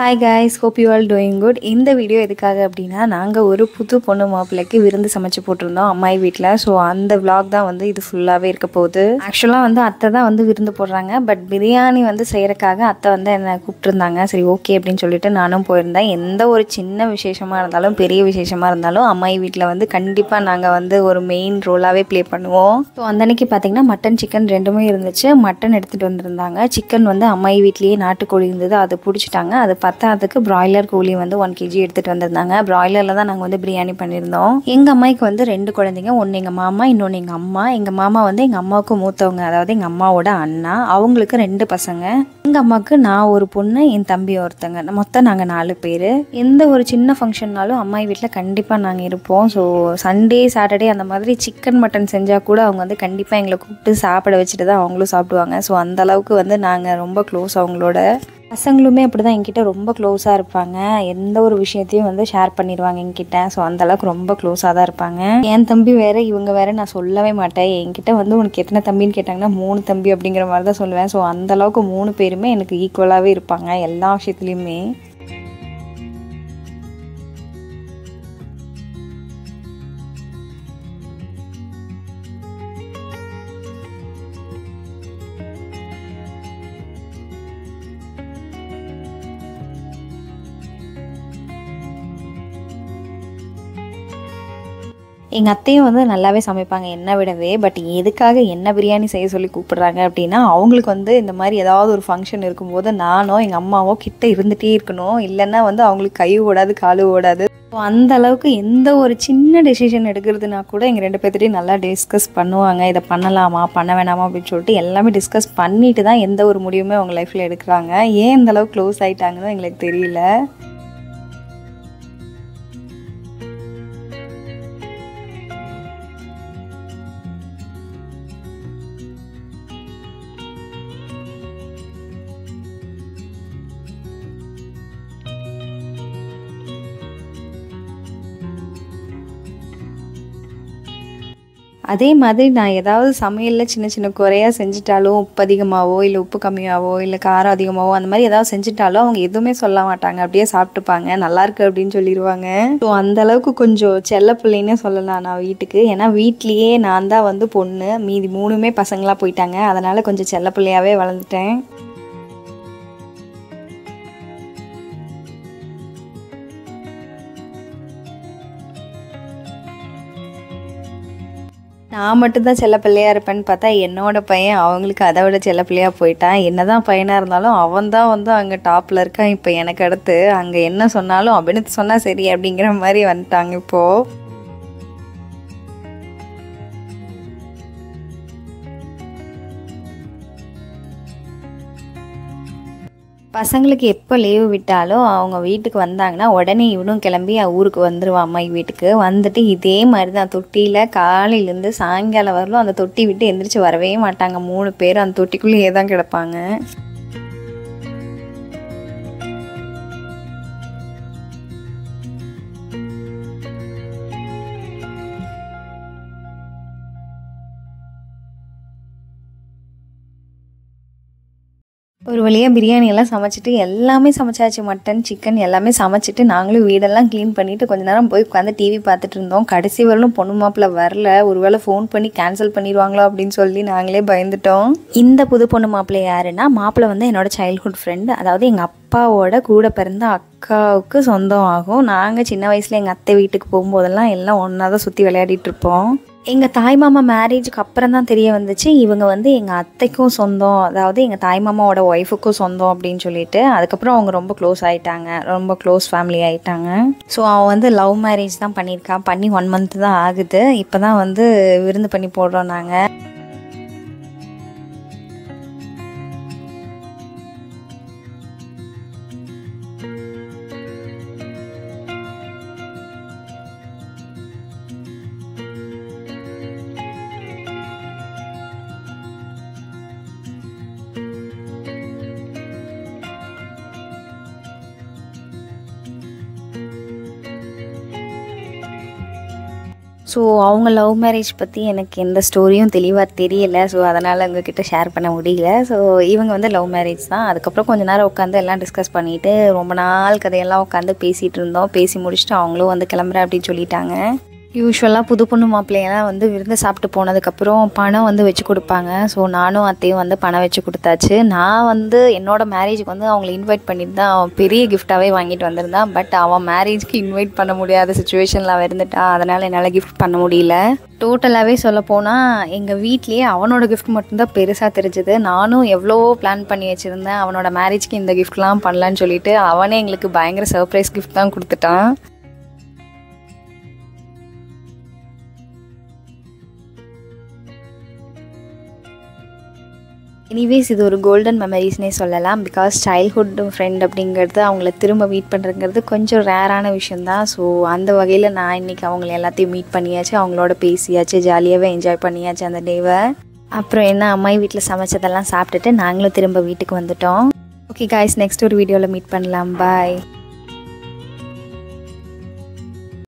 Hi guys, hope you all doing good. இந்த video எதுக்காக அப்படின்னா நாங்கள் ஒரு புது பொண்ணு மாப்பிள்ளைக்கு விருந்து சமைச்சு போட்டிருந்தோம் அம்மாயி வீட்டில். ஸோ அந்த vlog தான் வந்து இது ஃபுல்லாகவே இருக்க போகுது. ஆக்சுவலாக வந்து அத்தை தான் வந்து விருந்து போடுறாங்க. பட் பிரியாணி வந்து செய்கிறக்காக அத்தை வந்து என்னை கூப்பிட்டுருந்தாங்க. சரி ஓகே அப்படின்னு சொல்லிட்டு நானும் போயிருந்தேன். எந்த ஒரு சின்ன விசேஷமாக இருந்தாலும் பெரிய விசேஷமாக இருந்தாலும் அம்மாயி வீட்டில் வந்து கண்டிப்பாக நாங்கள் வந்து ஒரு மெயின் ரோலாகவே ப்ளே பண்ணுவோம். ஸோ அந்த அன்னைக்கு பார்த்திங்கன்னா மட்டன் சிக்கன் ரெண்டுமே இருந்துச்சு. மட்டன் எடுத்துகிட்டு வந்திருந்தாங்க. சிக்கன் வந்து அம்மாயி வீட்லேயே நாட்டுக்கோழி இருந்தது, அது பிடிச்சிட்டாங்க. அது பத்தாததுக்கு பிராய்லர் கோழி வந்து 1 kg எடுத்துகிட்டு வந்திருந்தாங்க. பிராய்லரில் தான் நாங்கள் வந்து பிரியாணி பண்ணியிருந்தோம். எங்கள் அம்மாய்க்கு வந்து 2 குழந்தைங்க, ஒன்று எங்கள் மாமா, இன்னொன்று எங்கள் அம்மா. எங்கள் மாமா வந்து எங்கள் அம்மாவுக்கு மூத்தவங்க, அதாவது எங்கள் அம்மாவோட அண்ணா. அவங்களுக்கு 2 பசங்க. எங்கள் அம்மாவுக்கு நான் ஒரு பொண்ணு, என் தம்பி ஒருத்தங்க. மொத்தம் நாங்கள் 4 பேர். எந்த ஒரு சின்ன ஃபங்க்ஷன்னாலும் அம்மாயி வீட்டில் கண்டிப்பாக நாங்கள் இருப்போம். ஸோ சண்டே சாட்டர்டே அந்த மாதிரி சிக்கன் மட்டன் செஞ்சால் கூட அவங்க வந்து கண்டிப்பாக எங்களை கூப்பிட்டு சாப்பிட வச்சுட்டு தான் அவங்களும் சாப்பிடுவாங்க. ஸோ அந்தளவுக்கு வந்து நாங்கள் ரொம்ப க்ளோஸ். அவங்களோட பசங்களுமே அப்படி தான் என்கிட்ட ரொம்ப க்ளோஸாக இருப்பாங்க. எந்த ஒரு விஷயத்தையும் வந்து ஷேர் பண்ணிடுவாங்க என்கிட்ட. ஸோ அந்தளவுக்கு ரொம்ப க்ளோஸாக தான் இருப்பாங்க. என் தம்பி வேறு இவங்க வேறு நான் சொல்லவே மாட்டேன். என்கிட்ட வந்து உனக்கு எத்தனை தம்பின்னு கேட்டாங்கன்னா 3 தம்பி அப்படிங்கிற மாதிரி தான் சொல்லுவேன். ஸோ அந்தளவுக்கு 3 பேருமே எனக்கு ஈக்குவலாகவே இருப்பாங்க எல்லா விஷயத்துலையுமே. எங்கள் அத்தையும் வந்து நல்லாவே சமைப்பாங்க என்னை விடவே. பட் எதுக்காக என்ன பிரியாணி செய்ய சொல்லி கூப்பிடுறாங்க அப்படின்னா, அவங்களுக்கு வந்து இந்த மாதிரி ஏதாவது ஒரு ஃபங்க்ஷன் இருக்கும்போது நானோ எங்கள் அம்மாவோ கிட்ட இருந்துகிட்டே இருக்கணும். இல்லைன்னா வந்து அவங்களுக்கு கை ஓடாது, காலு ஓடாது. ஸோ அந்த அளவுக்கு எந்த ஒரு சின்ன டெசிஷன் எடுக்கிறதுனா கூட எங்கள் 2 பேர்த்திட்டையும் நல்லா டிஸ்கஸ் பண்ணுவாங்க. இதை பண்ணலாமா பண்ண வேணாமா அப்படின்னு சொல்லிட்டு எல்லாமே டிஸ்கஸ் பண்ணிட்டு தான் எந்த ஒரு முடிவுமே அவங்க லைஃப்பில் எடுக்கிறாங்க. ஏன் இந்த அளவுக்கு க்ளோஸ் ஆகிட்டாங்கன்னு எங்களுக்கு தெரியல. அதே மாதிரி நான் ஏதாவது சமையலில் சின்ன சின்ன குறையாக செஞ்சுட்டாலும், உப்பு அதிகமாகவோ இல்லை உப்பு கம்மியாகவோ இல்லை காரம் அதிகமாகவோ அந்த மாதிரி ஏதாவது செஞ்சுட்டாலும் அவங்க எதுவுமே சொல்ல மாட்டாங்க. அப்படியே சாப்பிட்டுப்பாங்க. நல்லாயிருக்கு அப்படின்னு சொல்லிடுவாங்க. ஸோ அந்தளவுக்கு கொஞ்சம் செல்ல பிள்ளைன்னே சொல்லலாம் நான் வீட்டுக்கு. ஏன்னா வீட்லேயே நான் தான் வந்து பொண்ணு, மீதி 3மே பசங்களாக போயிட்டாங்க. அதனால் கொஞ்சம் செல்ல பிள்ளையாகவே வளர்ந்துட்டேன். நான் மட்டும்தான் செல்ல பிள்ளையாக இருப்பேன்னு பார்த்தா என்னோட பையன் அவங்களுக்கு அதை விட செல்ல பிள்ளையாக போயிட்டான். என்ன தான் பையனாக இருந்தாலும் அவன் தான் வந்து அங்கே டாப்பில் இருக்கான். இப்போ எனக்கு அடுத்து அங்கே என்ன சொன்னாலும் அப்படின்னு சொன்னால் சரி அப்படிங்கிற மாதிரி வந்துட்டாங்க இப்போது. பசங்களுக்கு எப்போ லீவு விட்டாலும் அவங்க வீட்டுக்கு வந்தாங்கன்னா உடனே இவனும் கிளம்பி ஊருக்கு வந்துடுவான் அம்மாயி வீட்டுக்கு. வந்துட்டு இதே மாதிரி தான் தொட்டியில் காலையிலேருந்து சாயங்காலம் வரலும் அந்த தொட்டி விட்டு எந்திரிச்சு வரவே மாட்டாங்க. 3 பேர் அந்த தொட்டிக்குள்ளேயே தான் கிடப்பாங்க. ஒரு வழியாக பிரியாணி எல்லாம் சமைச்சிட்டு எல்லாமே சமைச்சாச்சு. மட்டன் சிக்கன் எல்லாமே சமைச்சிட்டு நாங்களும் வீடெல்லாம் க்ளீன் பண்ணிவிட்டு கொஞ்ச நேரம் போய் உட்காந்து டிவி பார்த்துட்டு இருந்தோம். கடைசி வரலும் பொண்ணு மாப்பிள்ளை வரல. ஒருவேளை ஃபோன் பண்ணி கேன்சல் பண்ணிடுவாங்களோ அப்படின்னு சொல்லி நாங்களே பயந்துட்டோம். இந்த புது பொண்ணு மாப்பிள்ளை யாருன்னா, மாப்பிள்ளை வந்து என்னோட சைல்ட்ஹுட் ஃப்ரெண்ட், அதாவது எங்கள் அப்பாவோட கூட பிறந்த அக்காவுக்கு சொந்தம் ஆகும். நாங்கள் சின்ன வயசில் எங்கள் அத்தை வீட்டுக்கு போகும்போதெல்லாம் எல்லாம் ஒன்றா தான் சுற்றி விளையாடிட்டு இருப்போம். எங்கள் தாய்மாமா மேரேஜுக்கு அப்புறம் தான் தெரிய வந்துச்சு இவங்க வந்து எங்கள் அத்தைக்கும் சொந்தம், அதாவது எங்கள் தாய்மாமாவோட ஒய்ஃபுக்கும் சொந்தம் அப்படின்னு சொல்லிட்டு. அதுக்கப்புறம் அவங்க ரொம்ப க்ளோஸ் ஆகிட்டாங்க, ரொம்ப க்ளோஸ் ஃபேமிலி ஆகிட்டாங்க. ஸோ அவன் வந்து லவ் மேரேஜ் தான் பண்ணியிருக்கான். பண்ணி 1 month தான் ஆகுது. இப்போ தான் வந்து விருந்து பண்ணி போடுறோம் நாங்கள். ஸோ அவங்க லவ் மேரேஜ் பற்றி எனக்கு எந்த ஸ்டோரியும் தெளிவாக தெரியலை. ஸோ அதனால் உங்ககிட்ட ஷேர் பண்ண முடியல. ஸோ இவங்க வந்து லவ் மேரேஜ் தான். அதுக்கப்புறம் கொஞ்ச நேரம் உட்காந்து எல்லாம் டிஸ்கஸ் பண்ணிவிட்டு ரொம்ப நாள் கதையெல்லாம் உட்காந்து பேசிகிட்டு இருந்தோம். பேசி முடிச்சுட்டு அவங்களும் வந்து கிளம்புறேன் அப்படின்னு சொல்லிட்டாங்க. யூஸ்வலாக புது பொண்ணு மாப்பிள்ளையெல்லாம் வந்து விருந்து சாப்பிட்டு போனதுக்கப்புறம் பணம் வந்து வச்சு கொடுப்பாங்க. ஸோ நானும் அத்தையும் வந்து பணம் வச்சு கொடுத்தாச்சு. நான் வந்து என்னோடய மேரேஜுக்கு வந்து அவங்கள இன்வைட் பண்ணிட்டு தான் அவன் பெரிய கிஃப்டாகவே வாங்கிட்டு வந்திருந்தான். பட் அவன் மேரேஜ்க்கு இன்வைட் பண்ண முடியாத சுச்சுவேஷனில் அவன் இருந்துட்டான். அதனால் என்னால் கிஃப்ட் பண்ண முடியல. டோட்டலாகவே சொல்லப்போனால் எங்கள் வீட்லேயே அவனோட கிஃப்ட் மட்டும்தான் பெருசாக தெரிஞ்சுது. நானும் எவ்வளவோ பிளான் பண்ணி வச்சுருந்தேன் அவனோட மேரேஜ்க்கு இந்த கிஃப்ட்லாம் பண்ணலான்னு சொல்லிட்டு. அவனே எங்களுக்கு பயங்கர சர்ப்ரைஸ் கிஃப்ட் தான் கொடுத்துட்டான். எனிவேஸ் இது ஒரு கோல்டன் மெமரிஸ்னே சொல்லலாம். பிகாஸ் சைல்ட்ஹுட் ஃப்ரெண்ட் அப்படிங்கிறது அவங்கள திரும்ப மீட் பண்ணுறங்கிறது கொஞ்சம் ரேரான விஷயந்தான். ஸோ அந்த வகையில் நான் இன்றைக்கி அவங்கள எல்லாத்தையும் மீட் பண்ணியாச்சு, அவங்களோட பேசியாச்சு, ஜாலியாகவே என்ஜாய் பண்ணியாச்சு அந்த டேவை. அப்புறம் என்ன அம்மாயி வீட்டில் சமைச்சதெல்லாம் சாப்பிட்டுட்டு நாங்களும் திரும்ப வீட்டுக்கு வந்துட்டோம். ஓகே காய்ஸ், நெக்ஸ்ட் ஒரு வீடியோவில் மீட் பண்ணலாம். பாய்.